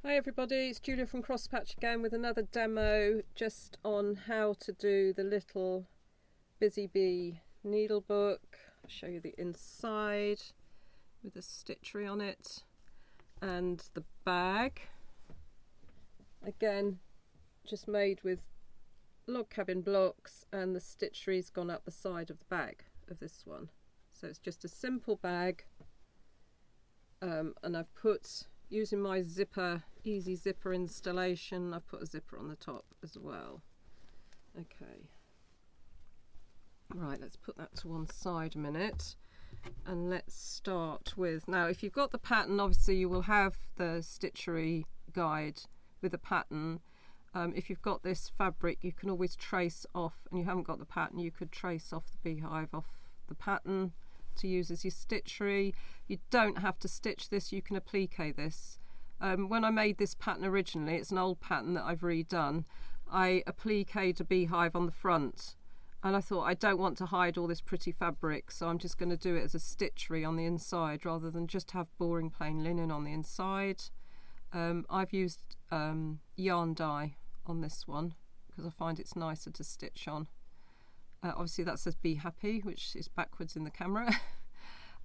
Hi everybody, it's Julia from Crosspatch again with another demo just on how to do the little Busy Bee needle book. I'll show you the inside with the stitchery on it and the bag. Again, just made with log cabin blocks, and the stitchery's gone up the side of the bag of this one. So it's just a simple bag, and I've put, using my zipper, easy zipper installation, I've put a zipper on the top as well. Okay, right, let's put that to one side a minute, and let's start with, now if you've got the pattern, obviously you will have the stitchery guide with the pattern. If you've got this fabric, you can always trace off, and you haven't got the pattern, you could trace off the beehive off the pattern to use as your stitchery. You don't have to stitch this, you can applique this. When I made this pattern originally, it's an old pattern that I've redone, I appliqued a beehive on the front, and I thought I don't want to hide all this pretty fabric, so I'm just going to do it as a stitchery on the inside rather than just have boring plain linen on the inside. I've used yarn dye on this one because I find it's nicer to stitch on. Obviously that says Be Happy, which is backwards in the camera.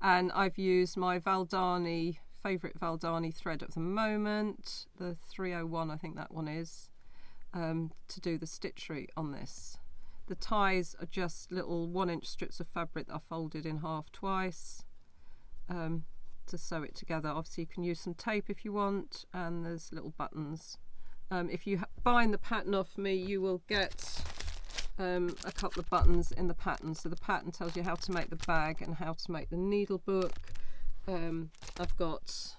And I've used my Valdani, favourite Valdani thread at the moment, the 301 I think that one is, to do the stitchery on this. The ties are just little 1-inch strips of fabric that I folded in half twice to sew it together. Obviously you can use some tape if you want, and there's little buttons. If you bind the pattern off me, you will get a couple of buttons in the pattern. So the pattern tells you how to make the bag and how to make the needle book. I've got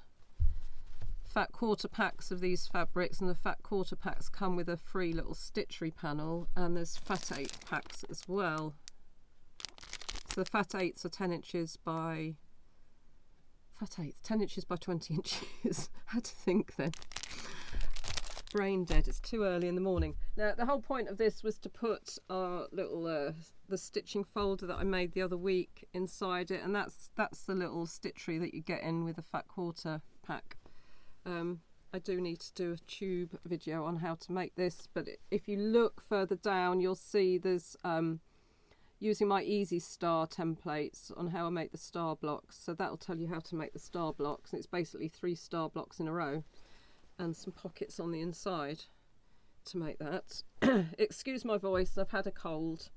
fat quarter packs of these fabrics, and the fat quarter packs come with a free little stitchery panel, and there's fat 8 packs as well. So the fat 8s are 10 inches by 10 inches by 20 inches. Had to think then. Brain dead, it's too early in the morning. Now the whole point of this was to put our little the stitching folder that I made the other week inside it, and that's the little stitchery that you get in with a fat quarter pack. I do need to do a tube video on how to make this, but if you look further down you'll see there's using my Easy Star templates on how I make the star blocks, so that'll tell you how to make the star blocks, and it's basically 3 star blocks in a row and some pockets on the inside to make that. Excuse my voice, I've had a cold,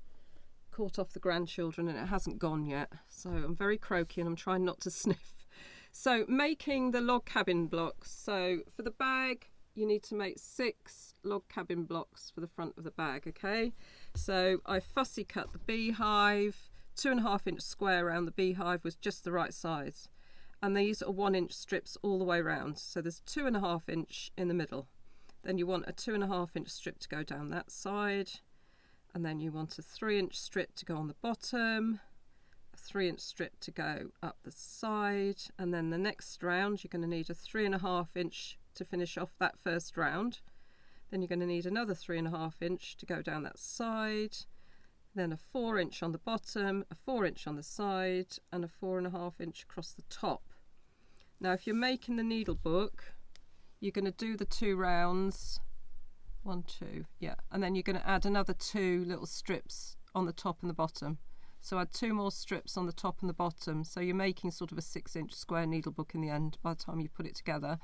caught off the grandchildren, and it hasn't gone yet, so I'm very croaky and I'm trying not to sniff. So making the log cabin blocks, so for the bag you need to make 6 log cabin blocks for the front of the bag. Okay, so I fussy cut the beehive, 2.5-inch square around the beehive was just the right size, and these are 1-inch strips all the way around, so there's 2.5-inch in the middle, then you want a 2.5-inch strip to go down that side, and then you want a 3-inch strip to go on the bottom, a 3-inch strip to go up the side, and then the next round you're going to need a 3.5-inch to finish off that first round. Then you're going to need another 3.5-inch to go down that side, then a 4-inch on the bottom, a 4-inch on the side, and a 4.5-inch across the top. Now if you're making the needle book, you're going to do the 2 rounds, 1, 2, yeah, and then you're going to add another 2 little strips on the top and the bottom. So add 2 more strips on the top and the bottom, so you're making sort of a 6-inch square needle book in the end by the time you put it together.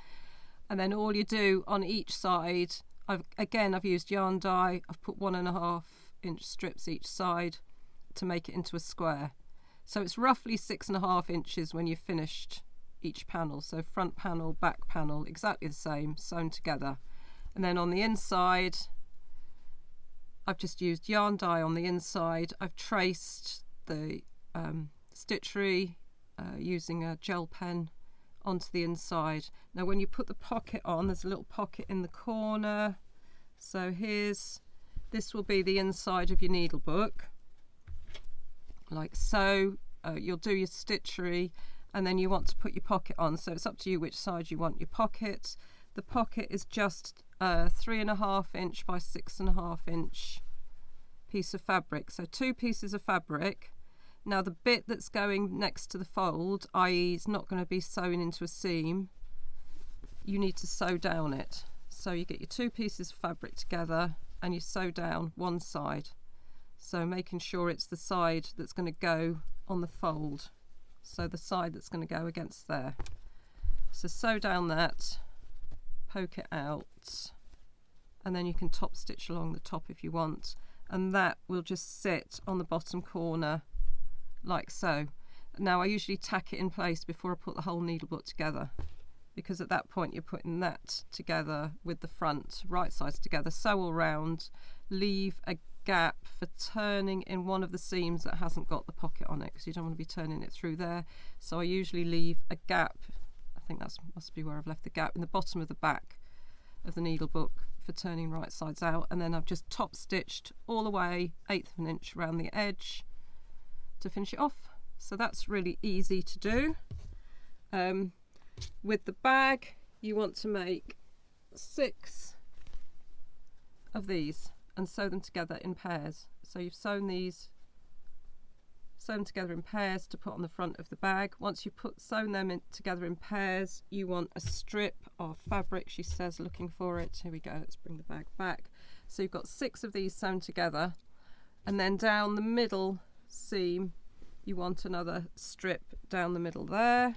And then all you do on each side, I've used yarn dye, I've put 1.5-inch strips each side to make it into a square. So it's roughly 6.5 inches when you've finished each panel. So front panel, back panel, exactly the same, sewn together. And then on the inside, I've just used yarn dye on the inside. I've traced the stitchery using a gel pen onto the inside. Now when you put the pocket on, there's a little pocket in the corner, so this will be the inside of your needle book, like so. You'll do your stitchery, and then you want to put your pocket on, so it's up to you which side you want your pocket. The pocket is just a 3.5-inch by 6.5-inch piece of fabric, so 2 pieces of fabric. Now the bit that's going next to the fold, i.e. it's not going to be sewn into a seam, you need to sew down it. So you get your two pieces of fabric together and you sew down one side. So making sure it's the side that's going to go on the fold. So the side that's going to go against there. So sew down that, poke it out, and then you can top stitch along the top if you want. And that will just sit on the bottom corner like so. Now I usually tack it in place before I put the whole needlebook together, because at that point you're putting that together with the front, right sides together, sew all round, leave a gap for turning in one of the seams that hasn't got the pocket on it, because you don't want to be turning it through there. So I usually leave a gap, I think that must be where I've left the gap, in the bottom of the back of the needlebook for turning right sides out, and then I've just top stitched all the way 1/8 of an inch around the edge to finish it off. So that's really easy to do. With the bag, you want to make 6 of these and sew them together in pairs. So you've sewn these, sew them together in pairs to put on the front of the bag. Once you've sewn them together in pairs, you want a strip of fabric, she says, looking for it. Here we go, let's bring the bag back. So you've got 6 of these sewn together, and then down the middle seam you want another strip down the middle there.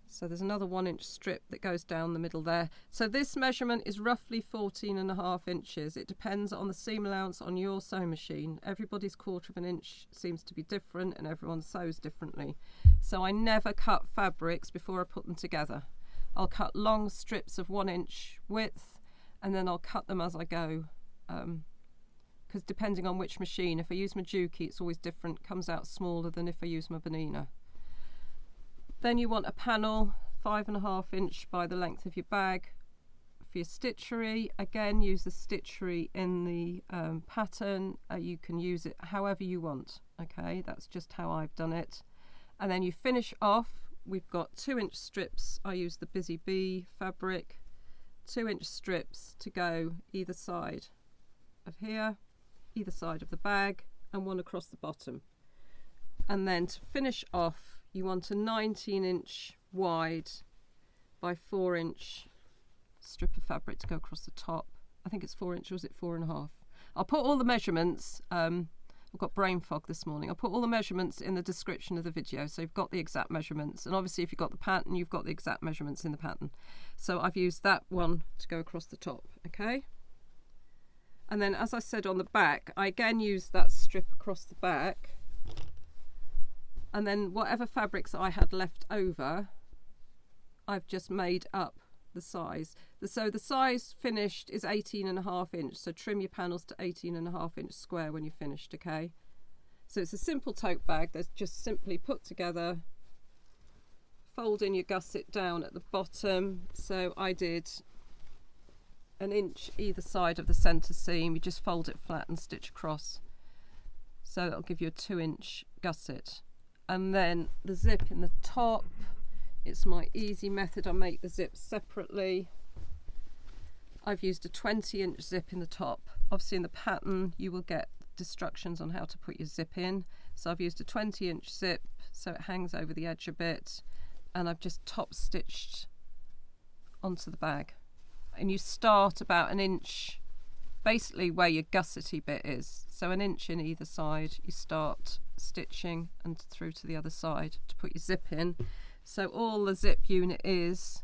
So there's another 1-inch strip that goes down the middle there. So this measurement is roughly 14.5 inches. It depends on the seam allowance on your sewing machine. Everybody's 1/4 of an inch seems to be different, and everyone sews differently. So I never cut fabrics before I put them together. I'll cut long strips of 1 inch width, and then I'll cut them as I go. Because depending on which machine, if I use my Juki, it's always different, comes out smaller than if I use my Bernina. Then you want a panel 5.5 inch by the length of your bag for your stitchery. Again, use the stitchery in the pattern. You can use it however you want. Okay, that's just how I've done it. And then you finish off, we've got 2-inch strips. I use the Busy Bee fabric, 2-inch strips to go either side of here, either side of the bag, and one across the bottom. And then to finish off, you want a 19-inch wide by 4-inch strip of fabric to go across the top. I think it's 4 inches, or is it 4.5? I'll put all the measurements, I've got brain fog this morning, I'll put all the measurements in the description of the video, so you've got the exact measurements. And obviously if you've got the pattern, you've got the exact measurements in the pattern. So I've used that one to go across the top, okay? And then, as I said, on the back, I again used that strip across the back, and then whatever fabrics I had left over, I've just made up the size. So the size finished is 18.5 inch, so trim your panels to 18.5 inch square when you're finished, okay? So it's a simple tote bag that's just simply put together, fold in your gusset down at the bottom. So I did 1 inch either side of the centre seam. You just fold it flat and stitch across, so that'll give you a 2-inch gusset. And then the zip in the top, it's my easy method. I make the zips separately. I've used a 20-inch zip in the top. Obviously in the pattern you will get instructions on how to put your zip in, so I've used a 20-inch zip so it hangs over the edge a bit, and I've just top stitched onto the bag. And you start about 1 inch basically where your gussety bit is, so 1 inch in either side. You start stitching and through to the other side to put your zip in. So all the zip unit is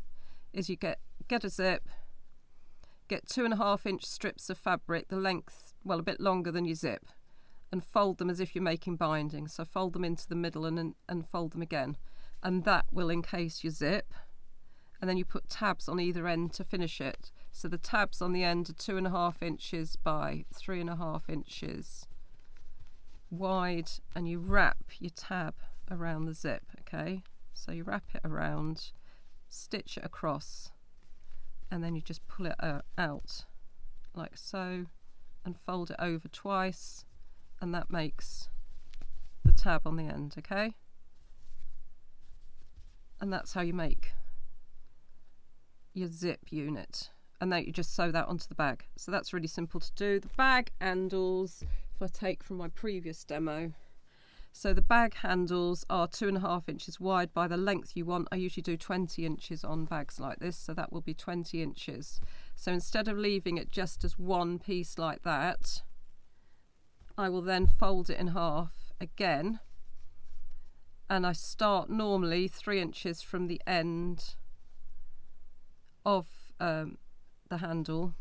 you get a zip, get 2.5 inch strips of fabric, the length, well, a bit longer than your zip, and fold them as if you're making binding. So fold them into the middle and fold them again, and that will encase your zip. And then you put tabs on either end to finish it. So the tabs on the end are 2.5 inches by 3.5 inches wide, and you wrap your tab around the zip, okay? So you wrap it around, stitch it across, and then you just pull it out like so and fold it over twice, and that makes the tab on the end, okay? And that's how you make your zip unit, and then you just sew that onto the bag. So that's really simple to do. The bag handles, if I take from my previous demo, So the bag handles are 2.5 inches wide by the length you want. I usually do 20 inches on bags like this, so that will be 20 inches. So instead of leaving it just as one piece like that, I will then fold it in half again, and I start normally 3 inches from the end of the handle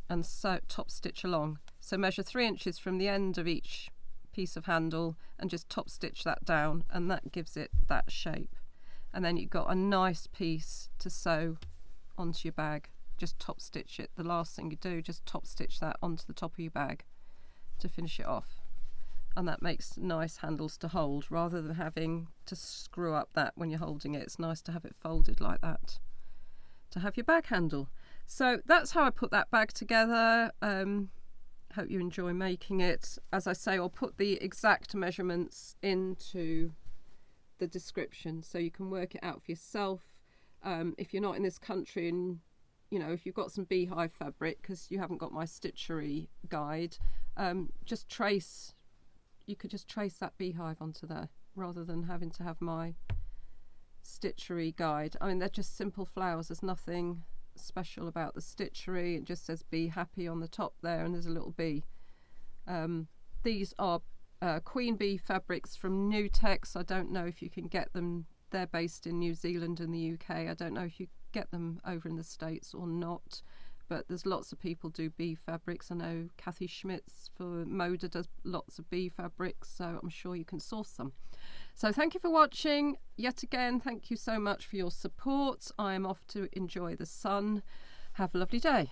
and so top stitch along. So measure 3 inches from the end of each piece of handle and just top stitch that down, and that gives it that shape. And then you've got a nice piece to sew onto your bag. Just top stitch it. The last thing you do, just top stitch that onto the top of your bag to finish it off. And that makes nice handles to hold rather than having to screw up that when you're holding it. It's nice to have it folded like that to have your bag handle. So that's how I put that bag together. Hope you enjoy making it. As I say, I'll put the exact measurements into the description so you can work it out for yourself. If you're not in this country, and you know, if you've got some beehive fabric, because you haven't got my stitchery guide, you could just trace that beehive onto there rather than having to have my stitchery guide. I mean, they're just simple flowers. There's nothing special about the stitchery. It just says be happy on the top there, and there's a little bee. These are Queen Bee fabrics from Nutex. I don't know if you can get them. They're based in New Zealand and the UK. I don't know if you get them over in the States or not, but there's lots of people do bee fabrics. I know Kathy Schmitz for Moda does lots of bee fabrics, so I'm sure you can source them. So thank you for watching. Yet again, thank you so much for your support. I am off to enjoy the sun. Have a lovely day.